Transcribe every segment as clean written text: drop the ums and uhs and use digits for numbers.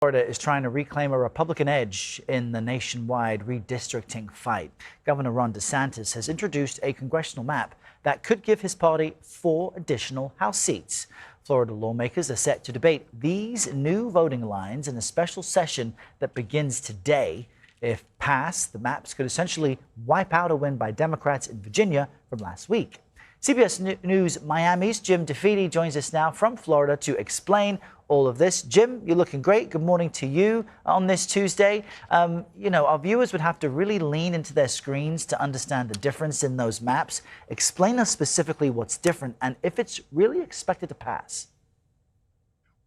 Florida is trying to reclaim a Republican edge in the nationwide redistricting fight. Governor Ron DeSantis has introduced a congressional map that could give his party 4 additional House seats. Florida lawmakers are set to debate these new voting lines in a special session that begins today. If passed, the maps could essentially wipe out a win by Democrats in Virginia from last week. CBS News Miami's Jim DeFede joins us now from Florida to explain all of this. Jim, you're looking great. Good morning to you on this Tuesday. Our viewers would have to really lean into their screens to understand the difference in those maps. Explain us specifically what's different and if it's really expected to pass.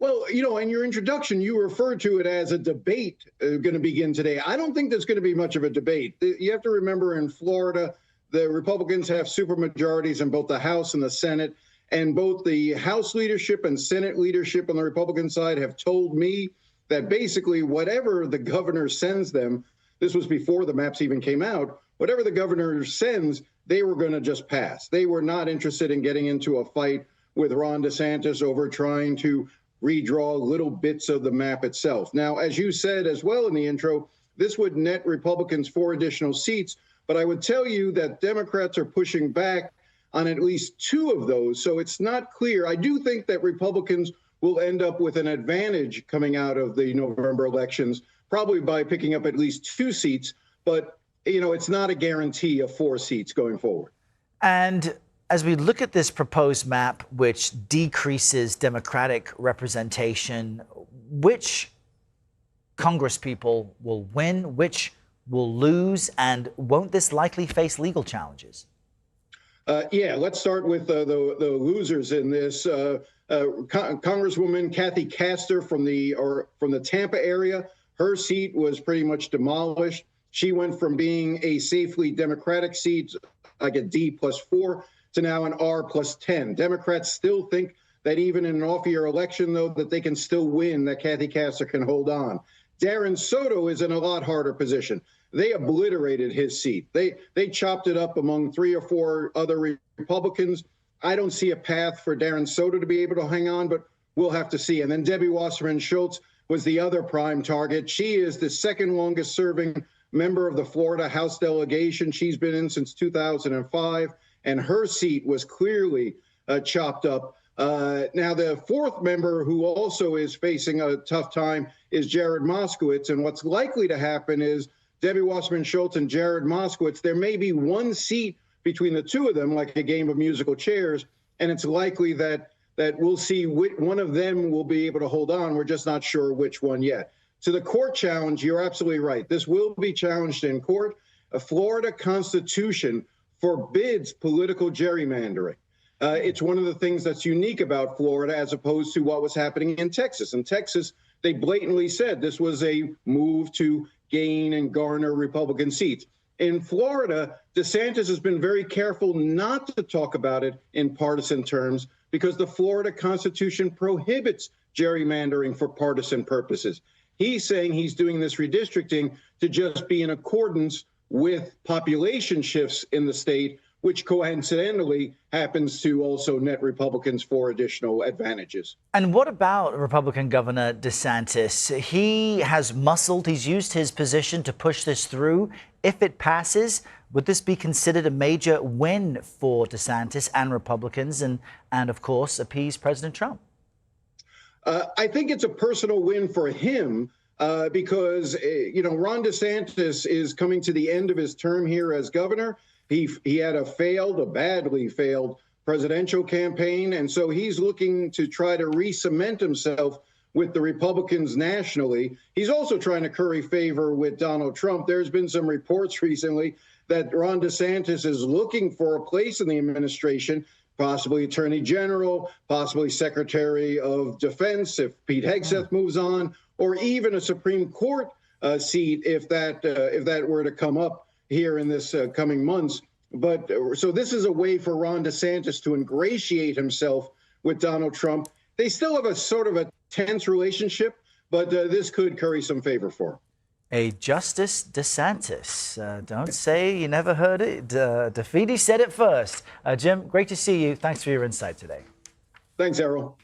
Well, in your introduction, you referred to it as a debate going to begin today. I don't think there's going to be much of a debate. You have to remember in Florida, the Republicans have supermajorities in both the House and the Senate, and both the House leadership and Senate leadership on the Republican side have told me that basically whatever the governor sends them, this was before the maps even came out, whatever the governor sends, they were going to just pass. They were not interested in getting into a fight with Ron DeSantis over trying to redraw little bits of the map itself. Now, as you said as well in the intro, this would net Republicans 4 additional seats. But I would tell you that Democrats are pushing back on at least 2 of those. So it's not clear. I do think that Republicans will end up with an advantage coming out of the November elections, probably by picking up at least 2 seats. But, it's not a guarantee of 4 seats going forward. And as we look at this proposed map, which decreases Democratic representation, which Congresspeople will win, which will lose, and won't this likely face legal challenges? Let's start with the losers in this. Congresswoman Kathy Castor from the Tampa area, her seat was pretty much demolished. She went from being a safely Democratic seat, like a D+4, to now an R+10. Democrats still think that even in an off-year election, though, that they can still win, that Kathy Castor can hold on. Darren Soto is in a lot harder position. They obliterated his seat. They chopped it up among 3 or 4 other Republicans. I don't see a path for Darren Soto to be able to hang on, but we'll have to see. And then Debbie Wasserman Schultz was the other prime target. She is the second longest serving member of the Florida House delegation. She's been in since 2005, and her seat was clearly chopped up. Now, the 4th member who also is facing a tough time is Jared Moskowitz. And what's likely to happen is Debbie Wasserman Schultz and Jared Moskowitz, there may be 1 seat between the 2 of them, like a game of musical chairs. And it's likely that we'll see one of them will be able to hold on. We're just not sure which one yet. To the court challenge, you're absolutely right. This will be challenged in court. A Florida Constitution forbids political gerrymandering. It's one of the things that's unique about Florida as opposed to what was happening in Texas. In Texas, they blatantly said this was a move to gain and garner Republican seats. In Florida, DeSantis has been very careful not to talk about it in partisan terms because the Florida Constitution prohibits gerrymandering for partisan purposes. He's saying he's doing this redistricting to just be in accordance with population shifts in the state, which coincidentally happens to also net Republicans 4 additional advantages. And what about Republican Governor DeSantis? He has muscled, he's used his position to push this through. If it passes, would this be considered a major win for DeSantis and Republicans and of course, appease President Trump? I think it's a personal win for him because, Ron DeSantis is coming to the end of his term here as governor. He had a badly failed presidential campaign, and so he's looking to try to re-cement himself with the Republicans nationally. He's also trying to curry favor with Donald Trump. There's been some reports recently that Ron DeSantis is looking for a place in the administration, possibly Attorney General, possibly Secretary of Defense if Pete Hegseth moves on, or even a Supreme Court seat if that were to come up here in this coming months. But so this is a way for Ron DeSantis to ingratiate himself with Donald Trump. They still have a sort of a tense relationship, but this could curry some favor for him. A Justice DeSantis. Don't say you never heard it. DeFede said it first. Jim, great to see you. Thanks for your insight today. Thanks, Errol.